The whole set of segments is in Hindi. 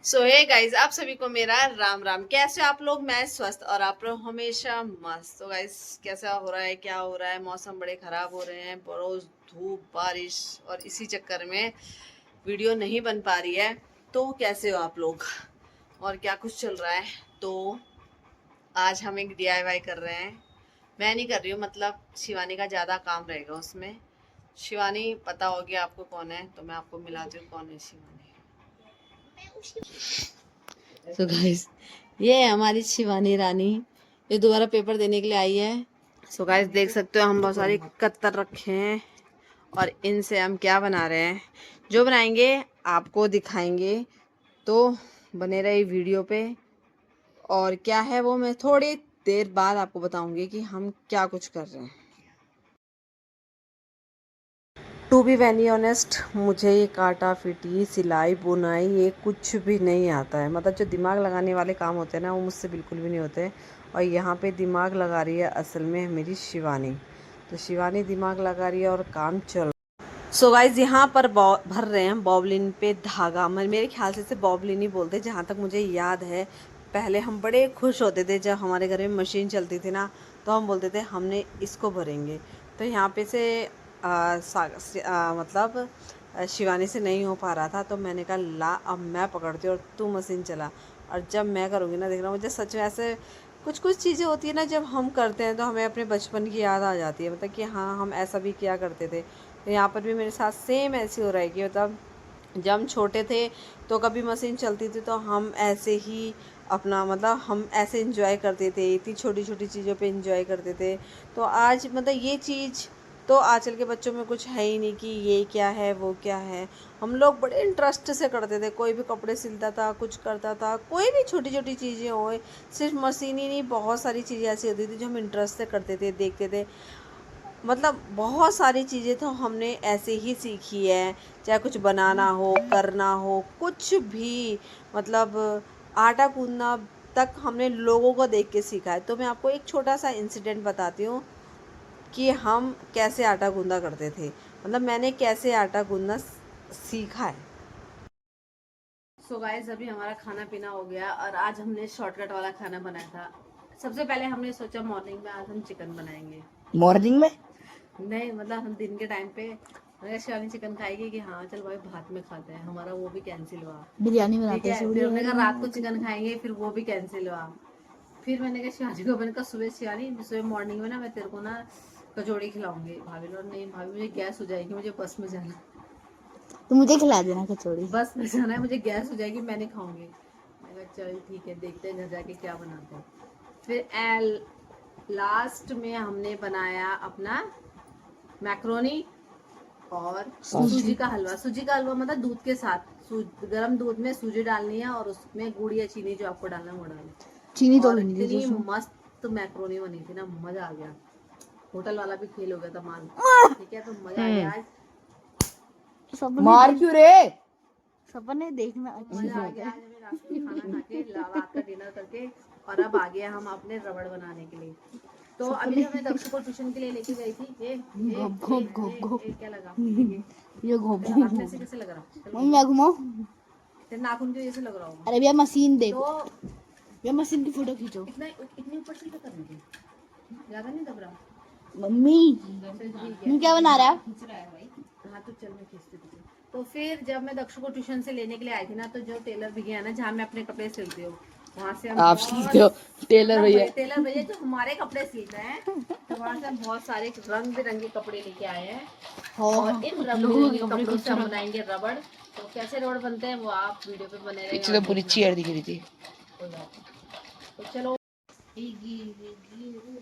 सो हे गाइस, आप सभी को मेरा राम राम। कैसे हो आप लोग? मैं स्वस्थ और आप लोग हमेशा मस्त। तो गाइस, कैसा हो रहा है, क्या हो रहा है? मौसम बड़े खराब हो रहे हैं, रोज धूप बारिश, और इसी चक्कर में वीडियो नहीं बन पा रही है। तो कैसे हो आप लोग और क्या कुछ चल रहा है? तो आज हम एक DIY कर रहे हैं। मैं नहीं कर रही हूँ, मतलब शिवानी का ज़्यादा काम रहेगा उसमें। शिवानी पता होगी आपको कौन है, तो मैं आपको मिलाती हूँ कौन है शिवानी। तो गाइस, ये है हमारी शिवानी रानी। ये दोबारा पेपर देने के लिए आई है। सो गाइस, देख सकते हो हम बहुत सारी कत्तर रखे हैं और इनसे हम क्या बना रहे हैं, जो बनाएंगे आपको दिखाएंगे। तो बने रहे वीडियो पे। और क्या है वो मैं थोड़ी देर बाद आपको बताऊंगी कि हम क्या कुछ कर रहे हैं। टू बी वेरी ऑनेस्ट, मुझे ये काटा फिटी सिलाई बुनाई ये कुछ भी नहीं आता है। मतलब जो दिमाग लगाने वाले काम होते हैं ना, वो मुझसे बिल्कुल भी नहीं होते। और यहाँ पे दिमाग लगा रही है असल में मेरी शिवानी। तो शिवानी दिमाग लगा रही है और काम चल। सो गाइज, यहाँ पर भर रहे हैं बॉबलिन पे धागा। मेरे ख्याल से इसे बॉबलिन ही बोलते, जहाँ तक मुझे याद है। पहले हम बड़े खुश होते थे जब हमारे घर में मशीन चलती थी ना, तो हम बोलते थे हमने इसको भरेंगे। तो यहाँ पे से मतलब शिवानी से नहीं हो पा रहा था, तो मैंने कहा ला अब मैं पकड़ती हूँ और तू मशीन चला। और जब मैं करूँगी ना, देखना मुझे सच में ऐसे कुछ कुछ चीज़ें होती है ना, जब हम करते हैं तो हमें अपने बचपन की याद आ जाती है। मतलब कि हाँ, हम ऐसा भी किया करते थे। तो यहाँ पर भी मेरे साथ सेम ऐसे हो रहा है कि मतलब जब हम छोटे थे तो कभी मशीन चलती थी तो हम ऐसे ही अपना मतलब हम ऐसे इंजॉय करते थे, इतनी छोटी छोटी चीज़ों पे इंजॉय करते थे। तो आज मतलब ये चीज़ तो आजकल के बच्चों में कुछ है ही नहीं कि ये क्या है वो क्या है। हम लोग बड़े इंटरेस्ट से करते थे, कोई भी कपड़े सिलता था, कुछ करता था, कोई भी छोटी छोटी चीज़ें हो, सिर्फ मशीन ही नहीं, बहुत सारी चीज़ें ऐसी होती थी जो हम इंटरेस्ट से करते थे, देखते थे। मतलब बहुत सारी चीज़ें तो हमने ऐसे ही सीखी है, चाहे कुछ बनाना हो, करना हो, कुछ भी। मतलब आटा गूँथना तक हमने लोगों को देख के सीखा है। तो मैं आपको एक छोटा सा इंसिडेंट बताती हूँ कि हम कैसे आटा गूँथा करते थे। मतलब मैंने कैसे आटा गूँथना सीखा है। सो गाइस, अभी हमारा खाना पीना हो गया और आज हमने शॉर्टकट वाला खाना बनाया था। सबसे पहले हमने सोचा मॉर्निंग में आज हम चिकन बनाएंगे। मॉर्निंग में नहीं, मतलब हम दिन के टाइम पे अगर शिवानी चिकन खाएगी कि हाँ चल भाई भात में खाते हैं, हमारा वो भी कैंसिल हुआ। बिरयानी ठीक बनाते है, फिर हमने कहा रात को चिकन खाएंगे, फिर वो भी कैंसिल हुआ। फिर मैंने कहा शिवानी को, मैंने कहा सुबह शिवानी सुबह मॉर्निंग में ना मैं तेरे को ना कचौड़ी खिलाऊंगी। भाभी लोग नहीं भाभी मुझे गैस हो जाएगी, मुझे बस में जाना, तो मुझे खिला देना कचौड़ी। बस में जाना है, मुझे गैस हो जाएगी, मैं नहीं खाऊंगी। मैंने कहा चल ठीक है, देखते हैं घर जाके क्या बनाते हैं। फिर लास्ट में हमने बनाया अपना मैक्रोनी और सूजी का हलवा। सूजी का हलवा मतलब दूध के साथ गर्म दूध में सूजी डालनी है और उसमें गुड़ या चीनी जो आपको डालना है वो डालना। चीनी तो और नहीं दी इतनी उसमें। मस्त मैक्रोनी बनी थी ना, मजा आ गया। होटल वाला भी फेल हो गया था मान। ठीक है, तो मजा आ गया आज। मार क्यों रे? सपने देखना अच्छी मजा आ बात गया है। आज हमें रात को खाना खा के, रात का डिनर करके। और अब आ गया हम अपने रबड़ बनाने के लिए। तो अभी सपने जब मैं दक्ष को ट्यूशन के लिए लेके गई थी, घोप घोप घोप घोप। क्या लगा? ये घोप तेरे घोप हाथ में से घोप। कैसे लग रहा? चल मम्मी मैं घुमाऊं? तेरे नाखून के जैसे लग रहा होगा। अरे भैया मशीन देखो, तो भैया मशीन की फोटो खींचो। इतनी ऊपर से क्या करने की? ज्यादा नहीं दब रहा? मम्मी चल ठीक है। तुम क्या बना रहा है? हाँ तो चल मैं खींचती तुझे। तो फिर जब मैं दक्ष को ट्यूशन से लेने के लिए आई थी ना, तो जो टेलर भैया है ना, जहाँ मैं अपने कपड़े सिलती हूँ, वहाँ से हम आप सीखते हो टेलर भैया? टेलर भैया जो हमारे कपड़े सिलते हैं, तो वहाँ से हम बहुत सारे रंग बिरंगे कपड़े लेके आए हैं। और इन रंग बिरंगे कपड़ों से हम बनाएंगे रबड़। तो कैसे रबड़ बनते हैं वो आप वीडियो पे बने रहेंगे। पीछे तो पूरी चेयर दिख रही थी। तो चलो।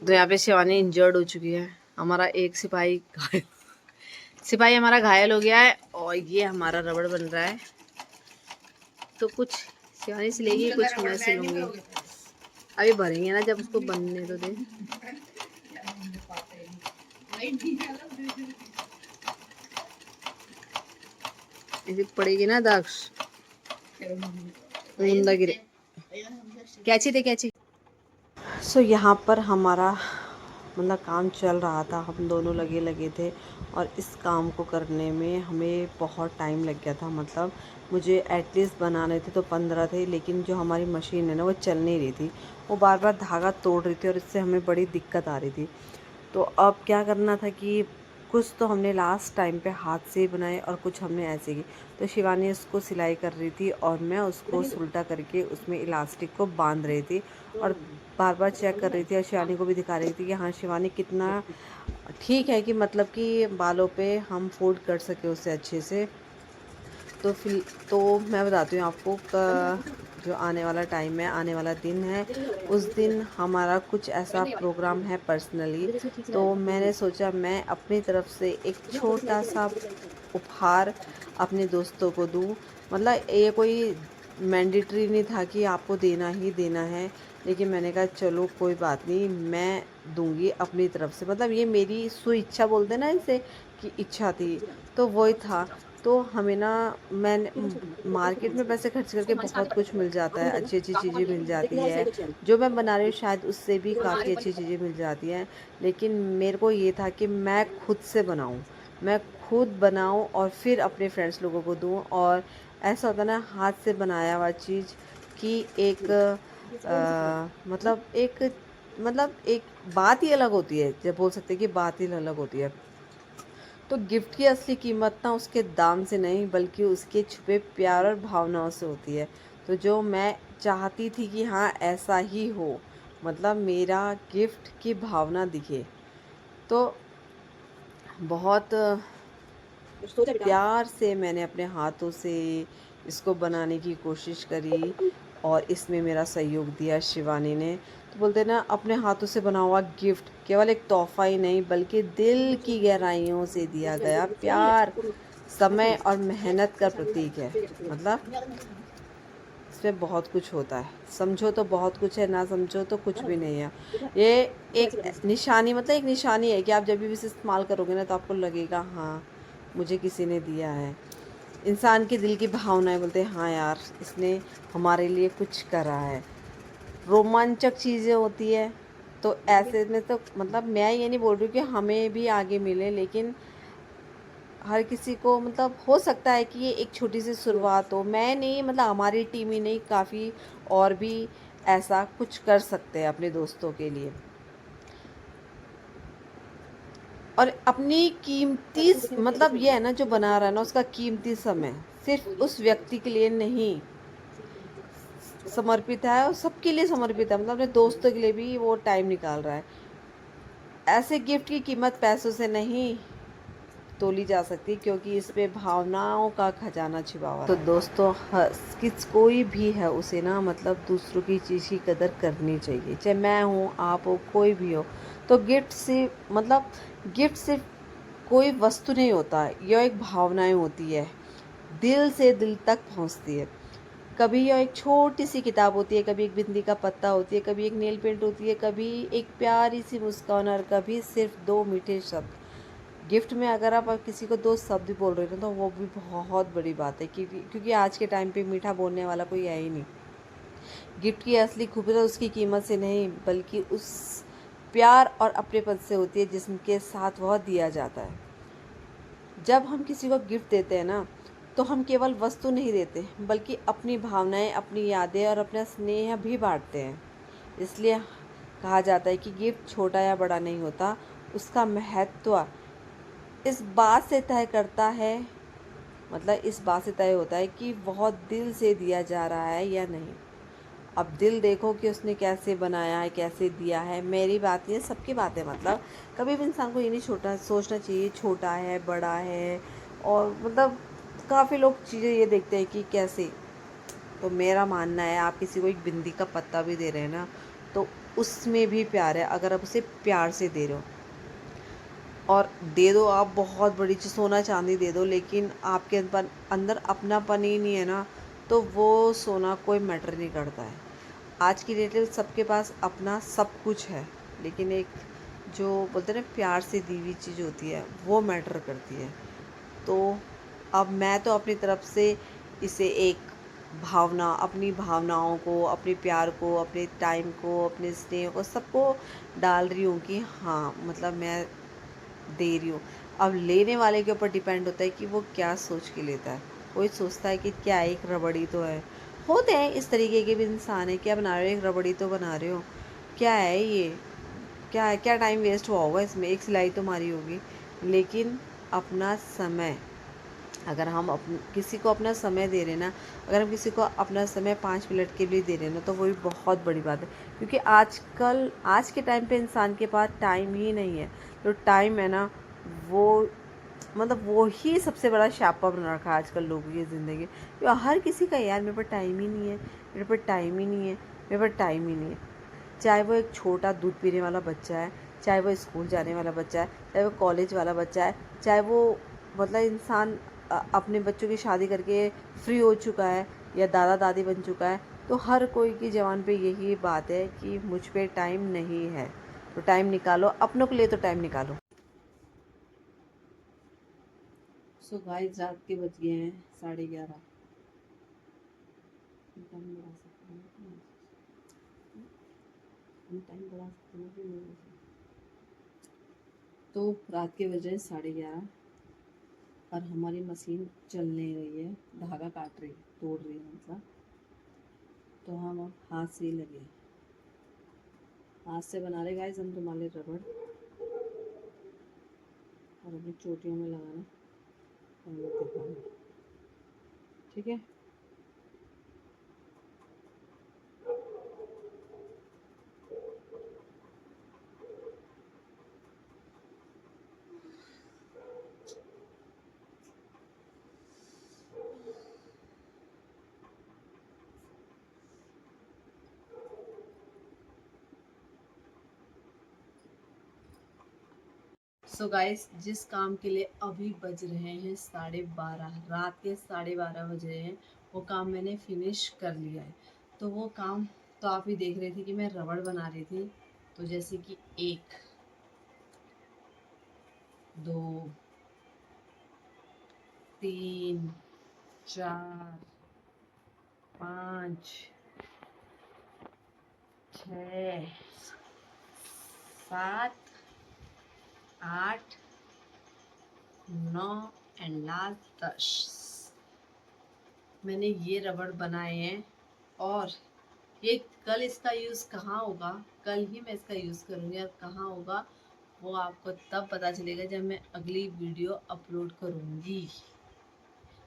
तो यहाँ पे शिवानी इंजर्ड हो चुकी है। हमारा एक सिपाही हमारा घायल हो गया है और ये हमारा रबड़ बन रहा है। तो कुछ शिवानी सिलेगी, कुछ मैं सिलूंगी। अभी भरेंगे ना, जब उसको बनने तो दे। ऐसे पड़ेगी ना दक्ष, मुंदा गिरे। कैची दे कैची। सो यहाँ पर हमारा मतलब काम चल रहा था, हम दोनों लगे थे। और इस काम को करने में हमें बहुत टाइम लग गया था। मतलब मुझे एटलीस्ट बनाने थे तो 15 थे, लेकिन जो हमारी मशीन है ना वो चल नहीं रही थी, वो बार बार धागा तोड़ रही थी और इससे हमें बड़ी दिक्कत आ रही थी। तो अब क्या करना था कि कुछ तो हमने लास्ट टाइम पे हाथ से ही बनाए और कुछ हमने ऐसे की। तो शिवानी उसको सिलाई कर रही थी और मैं उसको उल्टा करके उसमें इलास्टिक को बांध रही थी और बार बार चेक कर रही थी और शिवानी को भी दिखा रही थी कि हाँ शिवानी कितना ठीक है, कि मतलब कि बालों पे हम फोल्ड कर सके उससे अच्छे से। तो फिर तो मैं बताती हूँ आपको जो आने वाला टाइम है, आने वाला दिन है, उस दिन हमारा कुछ ऐसा प्रोग्राम है पर्सनली। तो मैंने सोचा मैं अपनी तरफ से एक छोटा सा उपहार अपने दोस्तों को दूँ। मतलब ये कोई मैंडेटरी नहीं था कि आपको देना ही देना है, लेकिन मैंने कहा चलो कोई बात नहीं, मैं दूंगी अपनी तरफ से। मतलब ये मेरी सुइच्छा बोलते ना इसे, कि इच्छा थी, तो वही था। तो हमें ना मैंने मार्केट में पैसे खर्च करके बहुत कुछ मिल जाता है, अच्छी अच्छी चीज़ें मिल जाती है, जो मैं बना रही हूँ शायद उससे भी काफ़ी अच्छी चीज़ें मिल जाती हैं। लेकिन मेरे को ये था कि मैं खुद से बनाऊँ, मैं खुद बनाऊँ और फिर अपने फ्रेंड्स लोगों को दूँ। और ऐसा होता है ना हाथ से बनाया हुआ चीज़ की एक मतलब एक बात ही अलग होती है, जब बोल सकते हैं कि बात ही अलग होती है। तो गिफ्ट की असली कीमत ना उसके दाम से नहीं बल्कि उसके छुपे प्यार और भावनाओं से होती है। तो जो मैं चाहती थी कि हाँ ऐसा ही हो, मतलब मेरा गिफ्ट की भावना दिखे, तो बहुत प्यार से मैंने अपने हाथों से इसको बनाने की कोशिश करी और इसमें मेरा सहयोग दिया शिवानी ने। तो बोलते ना अपने हाथों से बना हुआ गिफ्ट केवल एक तोहफा ही नहीं बल्कि दिल की गहराइयों से दिया गया प्यार, समय और मेहनत का प्रतीक है। मतलब इसमें बहुत कुछ होता है, समझो तो बहुत कुछ है, ना समझो तो कुछ भी नहीं है। ये एक निशानी, मतलब एक निशानी है कि आप जब भी इसे इस्तेमाल करोगे ना तो आपको लगेगा हाँ मुझे किसी ने दिया है। इंसान के दिल की भावनाएं बोलते हैं हाँ यार इसने हमारे लिए कुछ करा है। रोमांचक चीज़ें होती है, तो ऐसे में तो मतलब मैं ये नहीं बोल रही हूँ कि हमें भी आगे मिले, लेकिन हर किसी को मतलब हो सकता है कि ये एक छोटी सी शुरुआत हो। मैं नहीं, मतलब हमारी टीम ही नहीं, काफ़ी और भी ऐसा कुछ कर सकते हैं अपने दोस्तों के लिए। और अपनी कीमती मतलब ये है ना जो बना रहा है ना उसका कीमती समय सिर्फ उस व्यक्ति के लिए नहीं समर्पित है और सबके लिए समर्पित है, मतलब अपने दोस्तों के लिए भी वो टाइम निकाल रहा है। ऐसे गिफ्ट की कीमत पैसों से नहीं तोली जा सकती क्योंकि इस पे भावनाओं का खजाना छिपा हुआ है। तो दोस्तों किस कोई भी है उसे ना मतलब दूसरों की चीज़ की कदर करनी चाहिए, चाहे मैं हूँ आप हो कोई भी हो। तो गिफ्ट से मतलब गिफ्ट सिर्फ कोई वस्तु नहीं होता, यह एक भावनाएं होती है, दिल से दिल तक पहुँचती है। कभी यह एक छोटी सी किताब होती है, कभी एक बिंदी का पत्ता होती है, कभी एक नेल पेंट होती है, कभी एक प्यारी सी मुस्कान और कभी सिर्फ दो मीठे शब्द। गिफ्ट में अगर आप किसी को दो शब्द भी बोल रहे हो तो वो भी बहुत बड़ी बात है, क्योंकि आज के टाइम पे मीठा बोलने वाला कोई है ही नहीं। गिफ्ट की असली खूबसूरत उसकी कीमत से नहीं बल्कि उस प्यार और अपनेपन से होती है जिसके साथ वह दिया जाता है। जब हम किसी को गिफ्ट देते हैं ना तो हम केवल वस्तु नहीं देते बल्कि अपनी भावनाएं, अपनी यादें और अपना स्नेह भी बांटते हैं। इसलिए कहा जाता है कि गिफ्ट छोटा या बड़ा नहीं होता, उसका महत्व इस बात से तय करता है, मतलब इस बात से तय होता है कि बहुत दिल से दिया जा रहा है या नहीं। अब दिल देखो कि उसने कैसे बनाया है, कैसे दिया है। मेरी बात ये सबकी बात है, मतलब कभी भी इंसान को ये नहीं छोटा सोचना चाहिए छोटा है बड़ा है। और मतलब काफ़ी लोग चीज़ें ये देखते हैं कि कैसे। तो मेरा मानना है आप किसी को एक बिंदी का पत्ता भी दे रहे हैं ना तो उसमें भी प्यार है, अगर आप उसे प्यार से दे रहे हो। और दे दो आप बहुत बड़ी चीज़ सोना चांदी दे दो, लेकिन आपके अंदर अपनापन ही नहीं है ना तो वो सोना कोई मैटर नहीं करता है। आज की डेट में सबके पास अपना सब कुछ है, लेकिन एक जो बोलते हैं ना प्यार से दी हुई चीज़ होती है वो मैटर करती है। तो अब मैं तो अपनी तरफ से इसे एक भावना, अपनी भावनाओं को, अपने प्यार को, अपने टाइम को, अपने स्नेह को सबको डाल रही हूँ कि हाँ मतलब मैं दे रही हूँ। अब लेने वाले के ऊपर डिपेंड होता है कि वो क्या सोच के लेता है। कोई सोचता है कि क्या एक रबड़ी तो है। होते हैं इस तरीके के भी इंसान है, क्या बना रहे हो, एक रबड़ी तो बना रहे हो, क्या है ये, क्या है, क्या टाइम वेस्ट हुआ होगा इसमें, एक सिलाई तो मारी होगी। लेकिन अपना समय, अगर हम किसी को अपना समय दे रहे हैं ना, अगर हम किसी को अपना समय 5 मिनट के लिए दे रहे हैं ना, तो वो भी बहुत बड़ी बात है। क्योंकि आजकल आज के टाइम पे इंसान के पास टाइम ही नहीं है। तो टाइम है ना, वो मतलब वो ही सबसे बड़ा शापा बना रखा है आजकल लोगों की ज़िंदगी। तो हर किसी का यार मेरे पास टाइम ही नहीं है, मेरे पास टाइम ही नहीं है, मेरे पास टाइम ही नहीं है। चाहे वो एक छोटा दूध पीने वाला बच्चा है, चाहे वो स्कूल जाने वाला बच्चा है, चाहे वो कॉलेज वाला बच्चा है, चाहे वो मतलब इंसान अपने बच्चों की शादी करके फ्री हो चुका है या दादा दादी बन चुका है, तो हर कोई की ज़बान पे यही बात है कि मुझ पे टाइम नहीं है। तो टाइम निकालो, अपनों के लिए तो टाइम निकालो। सो गाइस, रात के बज गए हैं 11:30। टाइम बढ़ा सकते हैं कि नहीं? हम टाइम बढ़ा सकते हैं कि नहीं? तो रात के बज रहे हैं 11:30 और हमारी मशीन चल नहीं रही है, धागा काट रही, तोड़ रही है मतलब। तो हम अब हाथ से ही लगे, हाथ से बना रहे गाइस हम तुम्हारे रबड़, और अपनी चोटियों में लगाना हम लोग दिखाएंगे, ठीक है। सो गाइस, जिस काम के लिए अभी बज रहे हैं 12:30, रात के 12:30 बज रहे हैं, वो काम मैंने फिनिश कर लिया है। तो वो काम तो आप ही देख रहे थे कि मैं रबड़ बना रही थी। तो जैसे कि 1, 2, 3, 4, 5, 6, 7, 8, 9 एंड लास्ट 10 मैंने ये रबड़ बनाए हैं। और ये कल इसका यूज़ कहाँ होगा, कल ही मैं इसका यूज़ करूँगी, और कहाँ होगा वो आपको तब पता चलेगा जब मैं अगली वीडियो अपलोड करूँगी।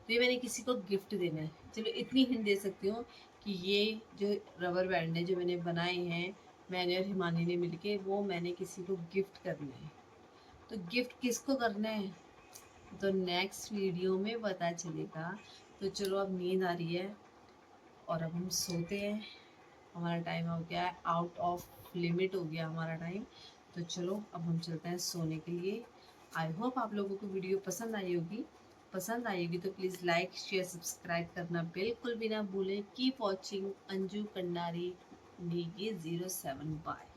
तो ये मैंने किसी को गिफ्ट देना है। चलो इतनी हिंट दे सकती हूँ कि ये जो रबर बैंड है जो मैंने बनाए हैं, मैंने और हिमानी ने मिलके, वो मैंने किसी को गिफ्ट करना है। तो गिफ्ट किसको करना है तो नेक्स्ट वीडियो में पता चलेगा। तो चलो अब नींद आ रही है और अब हम सोते हैं, हमारा टाइम हो गया है, आउट ऑफ लिमिट हो गया हमारा टाइम। तो चलो अब हम चलते हैं सोने के लिए। आई होप आप लोगों को वीडियो पसंद आई होगी। पसंद आएगी तो प्लीज़ लाइक शेयर सब्सक्राइब करना बिल्कुल भी ना भूलें। Keep watching Anju Kandari Negi 07 bye.